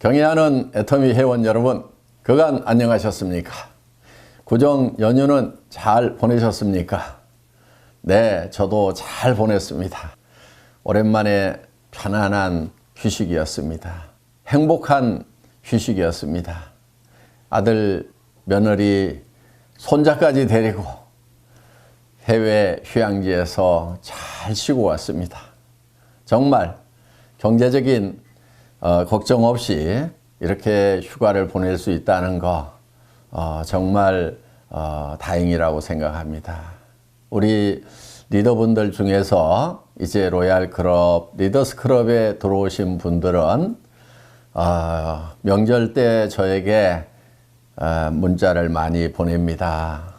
경애하는 애터미 회원 여러분, 그간 안녕하셨습니까? 구정 연휴는 잘 보내셨습니까? 네, 저도 잘 보냈습니다. 오랜만에 편안한 휴식이었습니다. 행복한 휴식이었습니다. 아들, 며느리, 손자까지 데리고 해외 휴양지에서 잘 쉬고 왔습니다. 정말 경제적인 걱정 없이 이렇게 휴가를 보낼 수 있다는 거 정말 다행이라고 생각합니다. 우리 리더분들 중에서 이제 로얄 클럽, 리더스 클럽에 들어오신 분들은 명절 때 저에게 문자를 많이 보냅니다.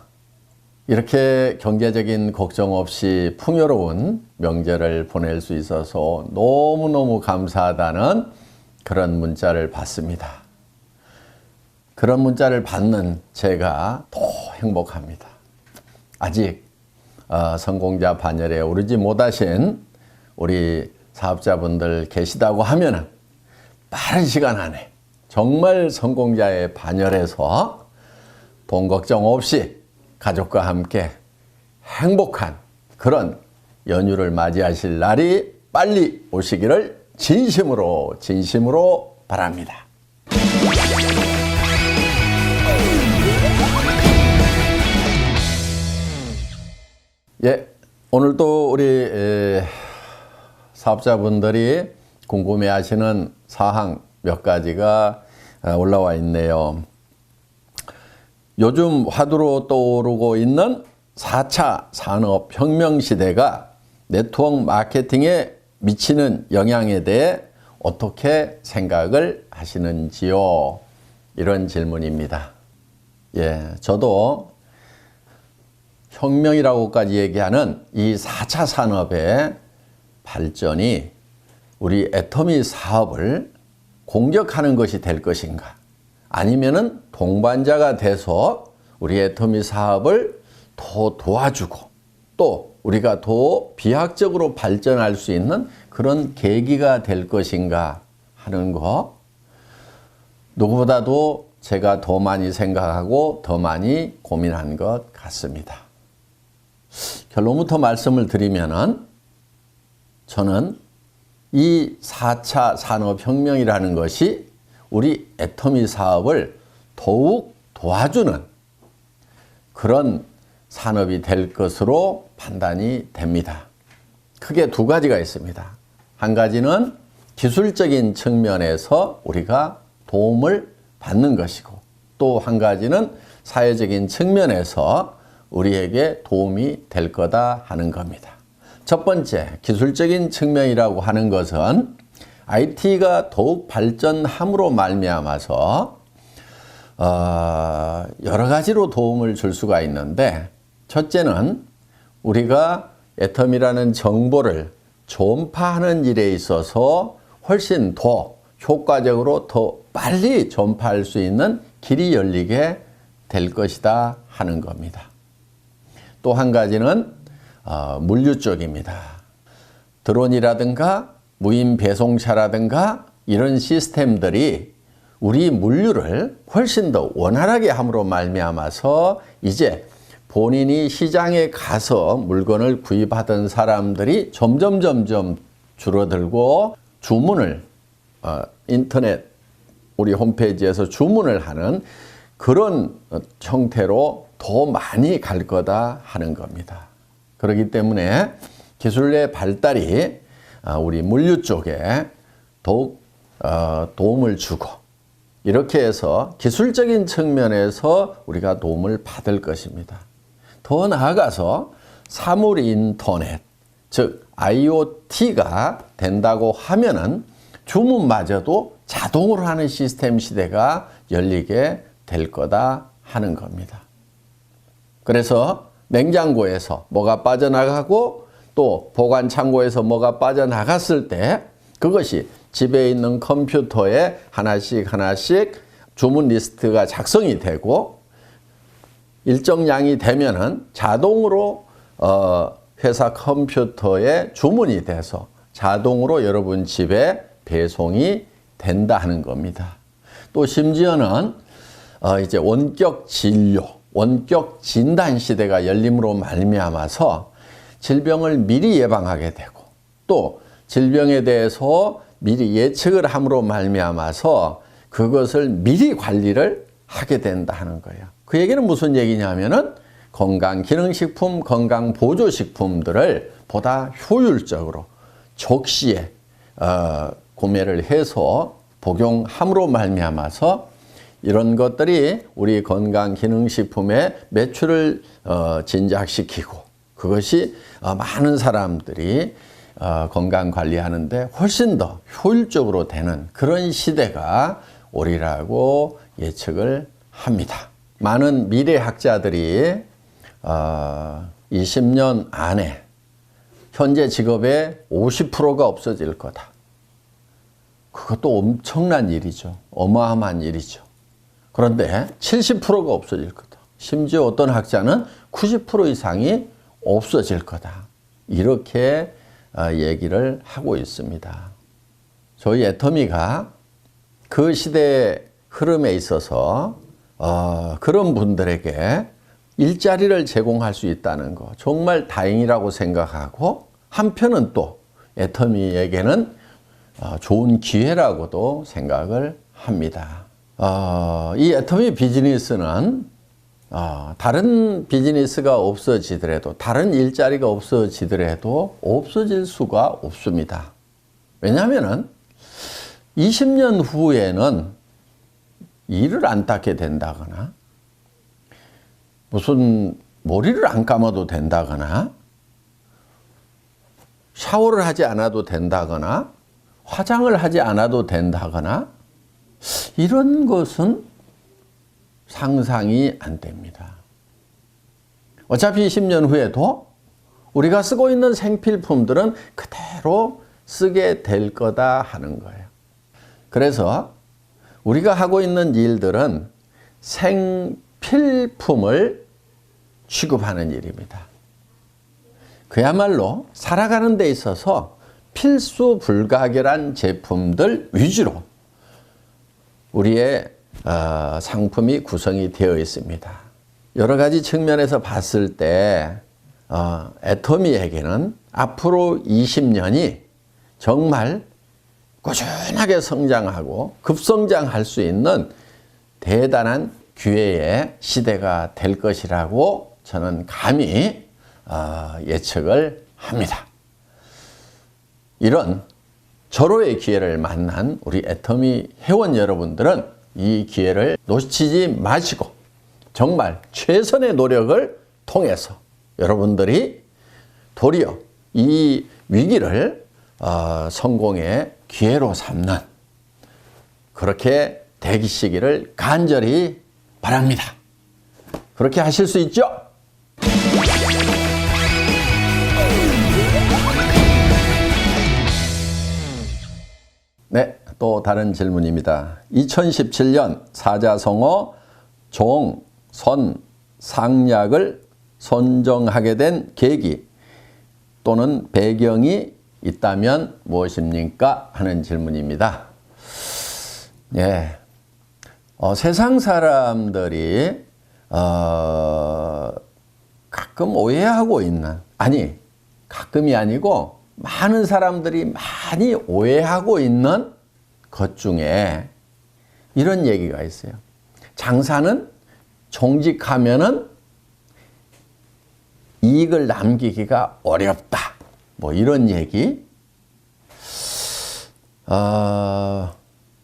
이렇게 경제적인 걱정 없이 풍요로운 명절을 보낼 수 있어서 너무너무 감사하다는 그런 문자를 받습니다. 그런 문자를 받는 제가 더 행복합니다. 아직 성공자 반열에 오르지 못하신 우리 사업자분들 계시다고 하면 빠른 시간 안에 정말 성공자의 반열에서 돈 걱정 없이 가족과 함께 행복한 그런 연휴를 맞이하실 날이 빨리 오시기를 진심으로 바랍니다. 예, 오늘도 우리 사업자분들이 궁금해하시는 사항 몇 가지가 올라와 있네요. 요즘 화두로 떠오르고 있는 4차 산업혁명 시대가 네트워크 마케팅에 미치는 영향에 대해 어떻게 생각을 하시는지요? 이런 질문입니다. 예, 저도 혁명이라고까지 얘기하는 이 4차 산업의 발전이 우리 애터미 사업을 공격하는 것이 될 것인가? 아니면은 동반자가 돼서 우리 애터미 사업을 더 도와주고 또 우리가 더 비약적으로 발전할 수 있는 그런 계기가 될 것인가 하는 거, 누구보다도 제가 더 많이 생각하고 더 많이 고민한 것 같습니다. 결론부터 말씀을 드리면은 저는 이 4차 산업혁명이라는 것이 우리 애터미 사업을 더욱 도와주는 그런 산업이 될 것으로 판단이 됩니다. 크게 두 가지가 있습니다. 한 가지는 기술적인 측면에서 우리가 도움을 받는 것이고, 또 한 가지는 사회적인 측면에서 우리에게 도움이 될 거다 하는 겁니다. 첫 번째, 기술적인 측면이라고 하는 것은 IT가 더욱 발전함으로 말미암아서 여러 가지로 도움을 줄 수가 있는데, 첫째는 우리가 애터미라는 정보를 전파하는 일에 있어서 훨씬 더 효과적으로 더 빨리 전파할 수 있는 길이 열리게 될 것이다 하는 겁니다. 또 한 가지는 물류 쪽입니다. 드론이라든가 무인 배송차라든가 이런 시스템들이 우리 물류를 훨씬 더 원활하게 함으로 말미암아서 이제 본인이 시장에 가서 물건을 구입하던 사람들이 점점 줄어들고 주문을 인터넷 우리 홈페이지에서 주문을 하는 그런 형태로 더 많이 갈 거다 하는 겁니다. 그렇기 때문에 기술의 발달이 우리 물류 쪽에 더욱 도움을 주고, 이렇게 해서 기술적인 측면에서 우리가 도움을 받을 것입니다. 더 나아가서 사물 인터넷, 즉 IoT가 된다고 하면은 주문마저도 자동으로 하는 시스템 시대가 열리게 될 거다 하는 겁니다. 그래서 냉장고에서 뭐가 빠져나가고 또 보관 창고에서 뭐가 빠져나갔을 때 그것이 집에 있는 컴퓨터에 하나씩 주문 리스트가 작성이 되고, 일정량이 되면은 자동으로 회사 컴퓨터에 주문이 돼서 자동으로 여러분 집에 배송이 된다 하는 겁니다. 또 심지어는 이제 원격 진료, 원격 진단 시대가 열림으로 말미암아서 질병을 미리 예방하게 되고 또 질병에 대해서 미리 예측을 함으로 말미암아서 그것을 미리 관리를 하게 된다 하는 거예요. 그 얘기는 무슨 얘기냐면은 건강기능식품, 건강보조식품들을 보다 효율적으로 적시에 구매를 해서 복용함으로 말미암아서 이런 것들이 우리 건강기능식품의 매출을 진작시키고 그것이 많은 사람들이 건강관리하는데 훨씬 더 효율적으로 되는 그런 시대가 오리라고 예측을 합니다. 많은 미래학자들이 20년 안에 현재 직업의 50%가 없어질 거다. 그것도 엄청난 일이죠. 어마어마한 일이죠. 그런데 70%가 없어질 거다. 심지어 어떤 학자는 90% 이상이 없어질 거다. 이렇게 얘기를 하고 있습니다. 저희 애터미가 그 시대의 흐름에 있어서 그런 분들에게 일자리를 제공할 수 있다는 거 정말 다행이라고 생각하고 한편은 또 애터미에게는 좋은 기회라고도 생각을 합니다. 이 애터미 비즈니스는 다른 비즈니스가 없어지더라도 다른 일자리가 없어지더라도 없어질 수가 없습니다. 왜냐하면 20년 후에는 이를 안 닦게 된다거나 무슨 머리를 안 감아도 된다거나 샤워를 하지 않아도 된다거나 화장을 하지 않아도 된다거나 이런 것은 상상이 안 됩니다. 어차피 10년 후에도 우리가 쓰고 있는 생필품들은 그대로 쓰게 될 거다 하는 거예요. 그래서 우리가 하고 있는 일들은 생필품을 취급하는 일입니다. 그야말로 살아가는 데 있어서 필수 불가결한 제품들 위주로 우리의 상품이 구성이 되어 있습니다. 여러 가지 측면에서 봤을 때 애터미에게는 앞으로 20년이 정말 꾸준하게 성장하고 급성장할 수 있는 대단한 기회의 시대가 될 것이라고 저는 감히 예측을 합니다. 이런 절호의 기회를 만난 우리 애터미 회원 여러분들은 이 기회를 놓치지 마시고 정말 최선의 노력을 통해서 여러분들이 도리어 이 위기를 성공의 기회로 삼는 그렇게 되시기를 간절히 바랍니다. 그렇게 하실 수 있죠? 네, 또 다른 질문입니다. 2017년 사자성어 종, 선, 상약을 선정하게 된 계기 또는 배경이 있다면 무엇입니까? 하는 질문입니다. 예, 세상 사람들이 가끔 오해하고 있는, 아니 가끔이 아니고 많은 사람들이 많이 오해하고 있는 것 중에 이런 얘기가 있어요. 장사는 정직하면은 이익을 남기기가 어렵다. 뭐 이런 얘기.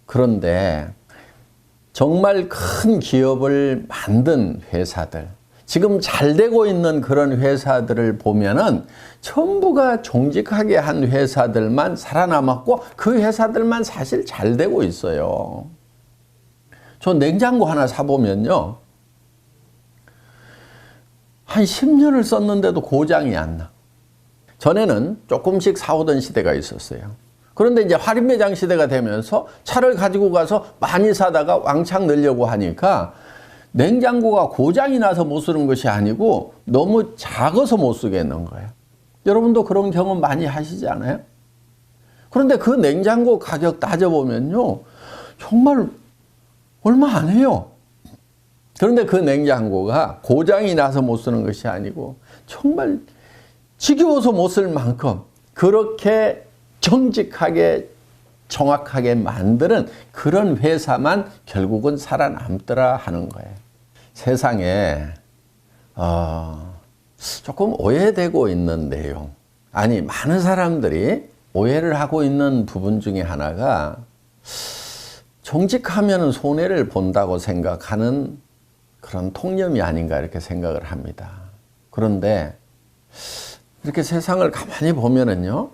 그런데 정말 큰 기업을 만든 회사들, 지금 잘 되고 있는 그런 회사들을 보면은 전부가 정직하게 한 회사들만 살아남았고 그 회사들만 사실 잘 되고 있어요. 저 냉장고 하나 사보면요, 한 10년을 썼는데도 고장이 안 나. 전에는 조금씩 사오던 시대가 있었어요. 그런데 이제 할인매장 시대가 되면서 차를 가지고 가서 많이 사다가 왕창 넣으려고 하니까 냉장고가 고장이 나서 못 쓰는 것이 아니고 너무 작아서 못 쓰겠는 거예요. 여러분도 그런 경험 많이 하시지 않아요? 그런데 그 냉장고 가격 따져보면요, 정말 얼마 안 해요. 그런데 그 냉장고가 고장이 나서 못 쓰는 것이 아니고 정말 지겨워서 못 쓸 만큼 그렇게 정직하게 정확하게 만드는 그런 회사만 결국은 살아남더라 하는 거예요. 세상에 조금 오해되고 있는 내용, 아니 많은 사람들이 오해를 하고 있는 부분 중에 하나가 정직하면 손해를 본다고 생각하는 그런 통념이 아닌가 이렇게 생각을 합니다. 그런데 이렇게 세상을 가만히 보면은요,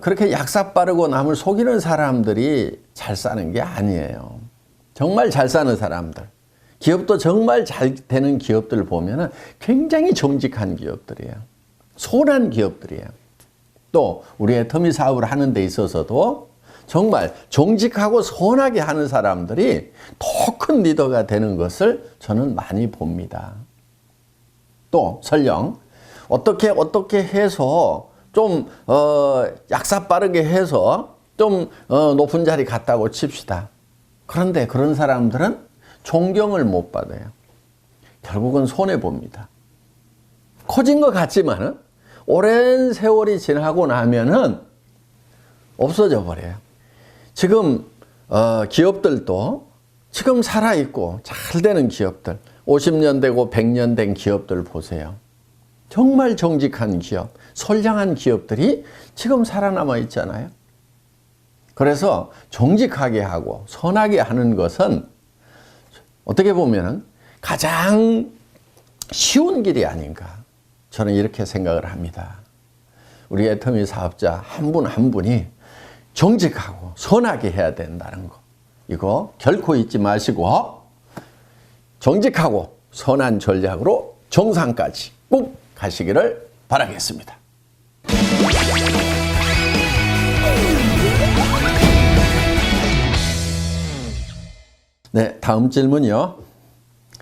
그렇게 약사 빠르고 남을 속이는 사람들이 잘 사는 게 아니에요. 정말 잘 사는 사람들, 기업도 정말 잘 되는 기업들 보면은 굉장히 정직한 기업들이에요. 선한 기업들이에요. 또 우리 애터미 사업을 하는 데 있어서도 정말 정직하고 선하게 하는 사람들이 더 큰 리더가 되는 것을 저는 많이 봅니다. 또 설령 어떻게 해서 좀 약사 빠르게 해서 좀 높은 자리 갔다고 칩시다. 그런데 그런 사람들은 존경을 못 받아요. 결국은 손해봅니다. 커진 것 같지만은 오랜 세월이 지나고 나면은 없어져 버려요. 지금 기업들도 지금 살아있고 잘 되는 기업들, 50년 되고 100년 된 기업들 보세요. 정말 정직한 기업, 선량한 기업들이 지금 살아남아 있잖아요. 그래서 정직하게 하고 선하게 하는 것은 어떻게 보면 가장 쉬운 길이 아닌가, 저는 이렇게 생각을 합니다. 우리 애터미 사업자 한 분 한 분이 정직하고 선하게 해야 된다는 거, 이거 결코 잊지 마시고 정직하고 선한 전략으로 정상까지 꼭 가시기를 바라겠습니다. 네, 다음 질문이요.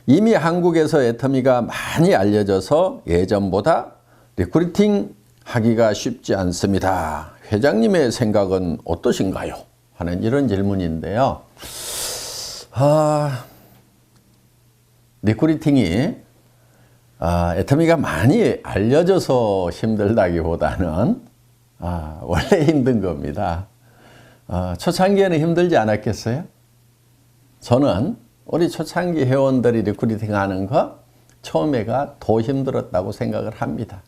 이미 한국에서 애터미가 많이 알려져서 예전보다 리크루팅 하기가 쉽지 않습니다. 회장님의 생각은 어떠신가요? 하는 이런 질문인데요. 리크루팅이 애터미가 많이 알려져서 힘들다기보다는 원래 힘든 겁니다. 초창기에는 힘들지 않았겠어요? 저는 우리 초창기 회원들이 리크루팅 하는 거 처음에가 더 힘들었다고 생각을 합니다.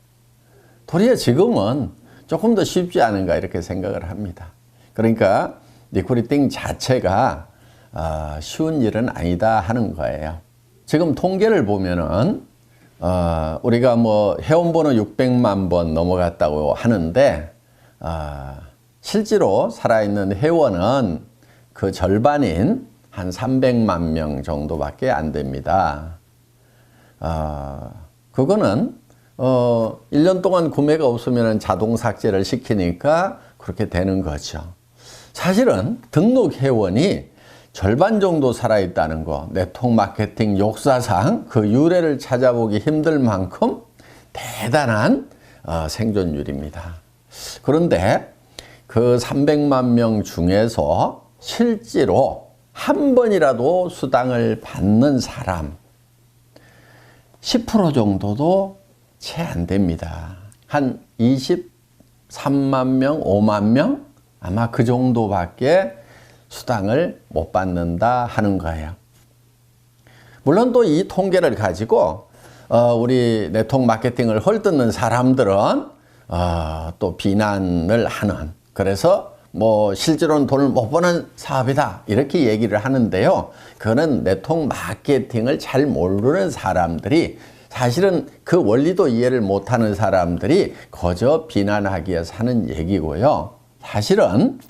도리어 지금은 조금 더 쉽지 않은가 이렇게 생각을 합니다. 그러니까 리크루팅 자체가 쉬운 일은 아니다 하는 거예요. 지금 통계를 보면은 우리가 뭐 회원번호 600만 번 넘어갔다고 하는데 실제로 살아있는 회원은 그 절반인 한 300만 명 정도밖에 안 됩니다. 그거는 1년 동안 구매가 없으면 자동 삭제를 시키니까 그렇게 되는 거죠. 사실은 등록 회원이 절반 정도 살아있다는 거, 네트워크 마케팅 역사상 그 유래를 찾아보기 힘들 만큼 대단한 생존율입니다. 그런데 그 300만 명 중에서 실제로 한 번이라도 수당을 받는 사람 10% 정도도 채 안 됩니다. 한 23만 명, 5만 명? 아마 그 정도밖에 수당을 못 받는다 하는 거예요. 물론 또 이 통계를 가지고 우리 네트워크 마케팅을 헐뜯는 사람들은 또 비난을 하는, 그래서 뭐 실제로는 돈을 못 버는 사업이다 이렇게 얘기를 하는데요. 그거는 네트워크 마케팅을 잘 모르는 사람들이, 사실은 그 원리도 이해를 못하는 사람들이 거저 비난하기 위해서 하는 얘기고요. 사실은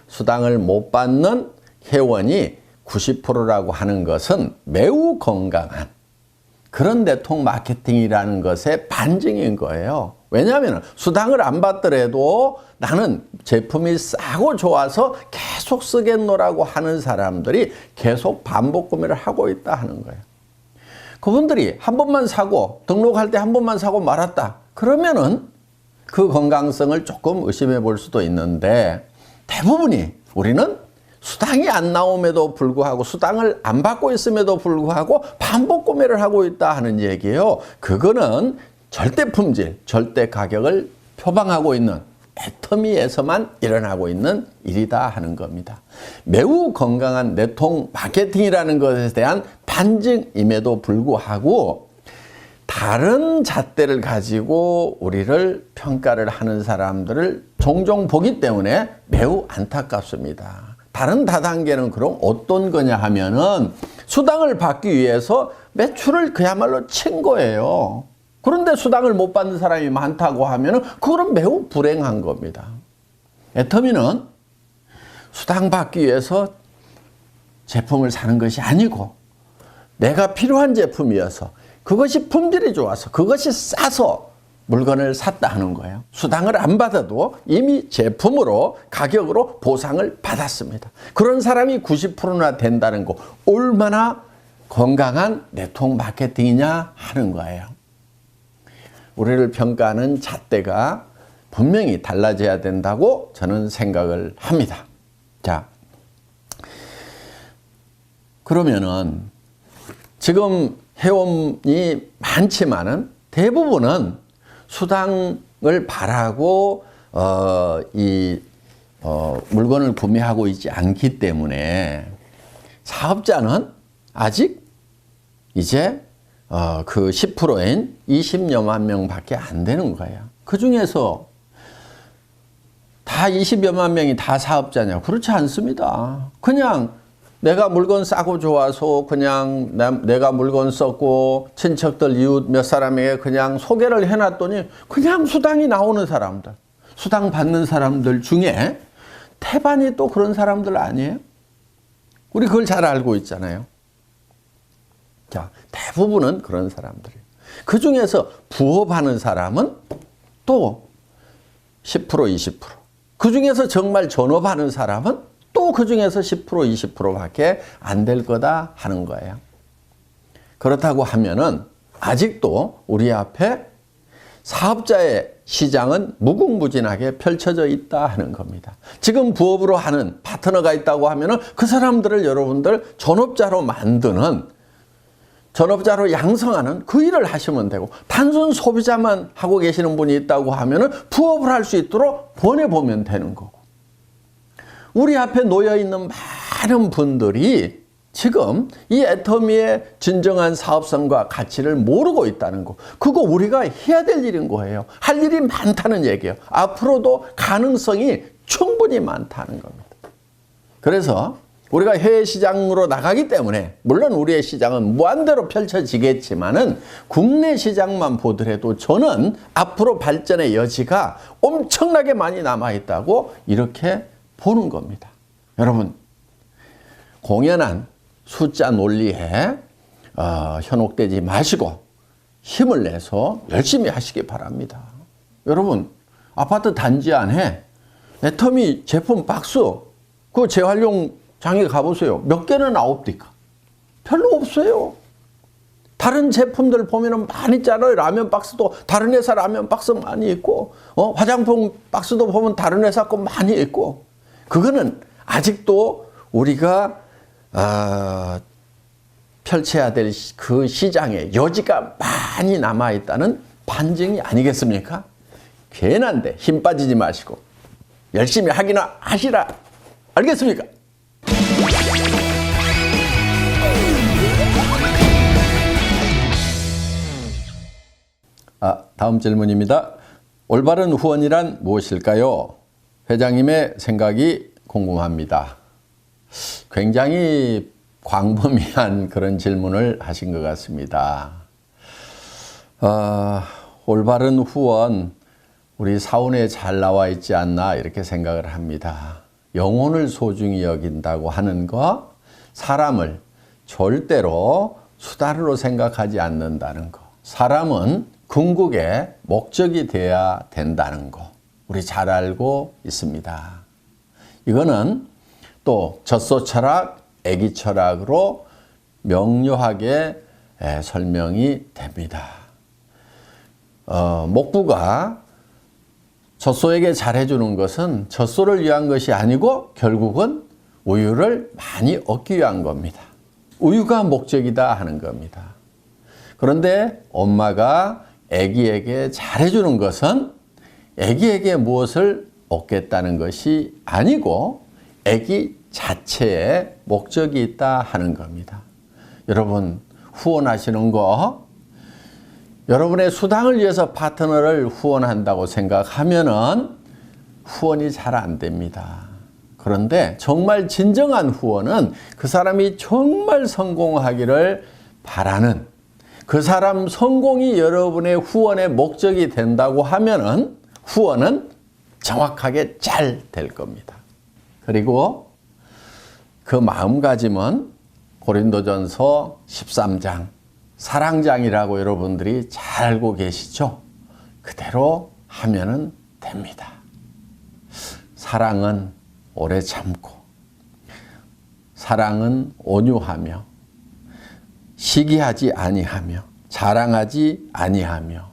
수당을 못 받는 회원이 90%라고 하는 것은 매우 건강한 그런 네트워크 마케팅이라는 것의 반증인 거예요. 왜냐하면 수당을 안 받더라도 나는 제품이 싸고 좋아서 계속 쓰겠노라고 하는 사람들이 계속 반복 구매를 하고 있다 하는 거예요. 그분들이 한 번만 사고 등록할 때 한 번만 사고 말았다. 그러면은 그 건강성을 조금 의심해 볼 수도 있는데 대부분이 우리는 수당이 안 나옴에도 불구하고 수당을 안 받고 있음에도 불구하고 반복 구매를 하고 있다 하는 얘기예요. 그거는 절대 품질, 절대 가격을 표방하고 있는 애터미에서만 일어나고 있는 일이다 하는 겁니다. 매우 건강한 내통 마케팅이라는 것에 대한 반증임에도 불구하고 다른 잣대를 가지고 우리를 평가를 하는 사람들을 종종 보기 때문에 매우 안타깝습니다. 다른 다단계는 그럼 어떤 거냐 하면은 수당을 받기 위해서 매출을 그야말로 친 거예요. 그런데 수당을 못 받는 사람이 많다고 하면은 그거는 매우 불행한 겁니다. 애터미는 수당 받기 위해서 제품을 사는 것이 아니고 내가 필요한 제품이어서 그것이 품질이 좋아서 그것이 싸서 물건을 샀다 하는 거예요. 수당을 안 받아도 이미 제품으로 가격으로 보상을 받았습니다. 그런 사람이 90%나 된다는 거 얼마나 건강한 내통 마케팅이냐 하는 거예요. 우리를 평가하는 잣대가 분명히 달라져야 된다고 저는 생각을 합니다. 자, 그러면은 지금 회원이 많지만은 대부분은 수당을 바라고 물건을 구매하고 있지 않기 때문에 사업자는 아직 이제 그 10%인 20여만 명밖에 안 되는 거예요. 그 중에서 다 20여만 명이 다 사업자냐? 그렇지 않습니다. 그냥 내가 물건 싸고 좋아서 그냥 내가 물건 썼고 친척들 이웃 몇 사람에게 그냥 소개를 해놨더니 그냥 수당이 나오는 사람들, 수당 받는 사람들 중에 태반이 또 그런 사람들 아니에요? 우리 그걸 잘 알고 있잖아요. 자, 대부분은 그런 사람들이에요. 그 중에서 부업하는 사람은 또 10%, 20%. 그 중에서 정말 전업하는 사람은 또 그 중에서 10%, 20%밖에 안 될 거다 하는 거예요. 그렇다고 하면은 아직도 우리 앞에 사업자의 시장은 무궁무진하게 펼쳐져 있다 하는 겁니다. 지금 부업으로 하는 파트너가 있다고 하면은 그 사람들을 여러분들 전업자로 만드는, 전업자로 양성하는 그 일을 하시면 되고, 단순 소비자만 하고 계시는 분이 있다고 하면은 부업을 할 수 있도록 보내보면 되는 거고. 우리 앞에 놓여 있는 많은 분들이 지금 이 애터미의 진정한 사업성과 가치를 모르고 있다는 거. 그거 우리가 해야 될 일인 거예요. 할 일이 많다는 얘기예요. 앞으로도 가능성이 충분히 많다는 겁니다. 그래서 우리가 해외 시장으로 나가기 때문에 물론 우리의 시장은 무한대로 펼쳐지겠지만은 국내 시장만 보더라도 저는 앞으로 발전의 여지가 엄청나게 많이 남아있다고 이렇게 보는 겁니다. 여러분, 공연한 숫자 논리에 현혹되지 마시고 힘을 내서 열심히 하시기 바랍니다. 여러분, 아파트 단지 안에 애터미 제품 박스 그 재활용장에 가보세요. 몇 개는 나옵니까? 별로 없어요. 다른 제품들 보면은 많이 있잖아요. 라면 박스도 다른 회사 라면 박스 많이 있고, 화장품 박스도 보면 다른 회사 거 많이 있고, 그거는 아직도 우리가 펼쳐야 될 그 시장에 여지가 많이 남아있다는 반증이 아니겠습니까? 괜한데 힘 빠지지 마시고 열심히 하기나 하시라. 알겠습니까? 다음 질문입니다. 올바른 후원이란 무엇일까요? 회장님의 생각이 궁금합니다. 굉장히 광범위한 그런 질문을 하신 것 같습니다. 올바른 후원, 우리 사원에 잘 나와 있지 않나 이렇게 생각을 합니다. 영혼을 소중히 여긴다고 하는 거, 사람을 절대로 수단으로 생각하지 않는다는 거, 사람은 궁극의 목적이 되어야 된다는 거, 우리 잘 알고 있습니다. 이거는 또 젖소 철학, 애기 철학으로 명료하게 설명이 됩니다. 목부가 젖소에게 잘해주는 것은 젖소를 위한 것이 아니고 결국은 우유를 많이 얻기 위한 겁니다. 우유가 목적이다 하는 겁니다. 그런데 엄마가 아기에게 잘해주는 것은 아기에게 무엇을 얻겠다는 것이 아니고 아기 자체에 목적이 있다 하는 겁니다. 여러분, 후원하시는 거, 여러분의 수당을 위해서 파트너를 후원한다고 생각하면은 후원이 잘 안 됩니다. 그런데 정말 진정한 후원은 그 사람이 정말 성공하기를 바라는, 그 사람 성공이 여러분의 후원의 목적이 된다고 하면은 후원은 정확하게 잘 될 겁니다. 그리고 그 마음가짐은 고린도전서 13장 사랑장이라고 여러분들이 잘 알고 계시죠? 그대로 하면은 됩니다. 사랑은 오래 참고, 사랑은 온유하며, 시기하지 아니하며, 자랑하지 아니하며,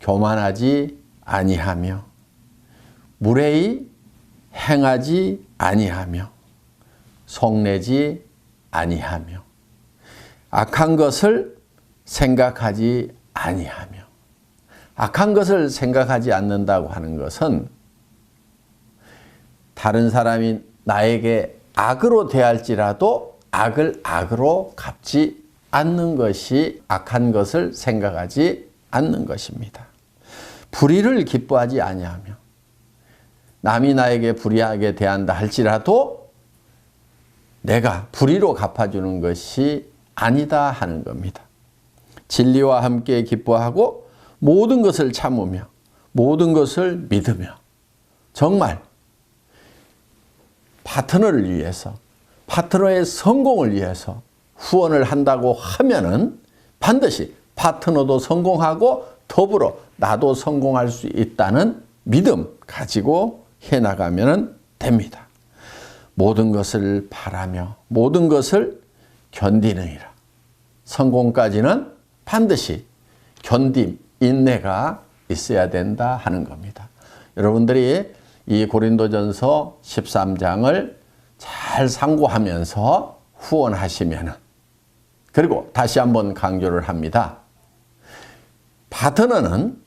교만하지 아니하며, 무례히 행하지 아니하며, 속내지 아니하며, 악한 것을 생각하지 아니하며. 악한 것을 생각하지 않는다고 하는 것은 다른 사람이 나에게 악으로 대할지라도 악을 악으로 갚지 않는 것이 악한 것을 생각하지 않는 것입니다. 불의를 기뻐하지 아니하며, 남이 나에게 불의하게 대한다 할지라도 내가 불의로 갚아주는 것이 아니다 하는 겁니다. 진리와 함께 기뻐하고 모든 것을 참으며 모든 것을 믿으며, 정말 파트너를 위해서, 파트너의 성공을 위해서 후원을 한다고 하면은 반드시 파트너도 성공하고 더불어 나도 성공할 수 있다는 믿음 가지고 해나가면 됩니다. 모든 것을 바라며 모든 것을 견디느니라. 성공까지는 반드시 견딤, 인내가 있어야 된다 하는 겁니다. 여러분들이 이 고린도전서 13장을 잘 상고하면서 후원하시면은, 그리고 다시 한번 강조를 합니다. 파트너는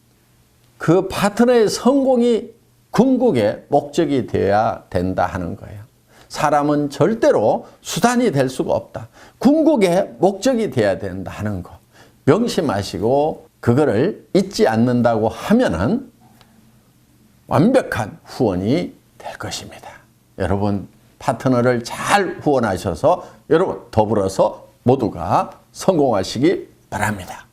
그 파트너의 성공이 궁극의 목적이 되어야 된다 하는 거예요. 사람은 절대로 수단이 될 수가 없다. 궁극의 목적이 되어야 된다 하는 거 명심하시고 그거를 잊지 않는다고 하면은 완벽한 후원이 될 것입니다. 여러분, 파트너를 잘 후원하셔서 여러분 더불어서 모두가 성공하시기 바랍니다.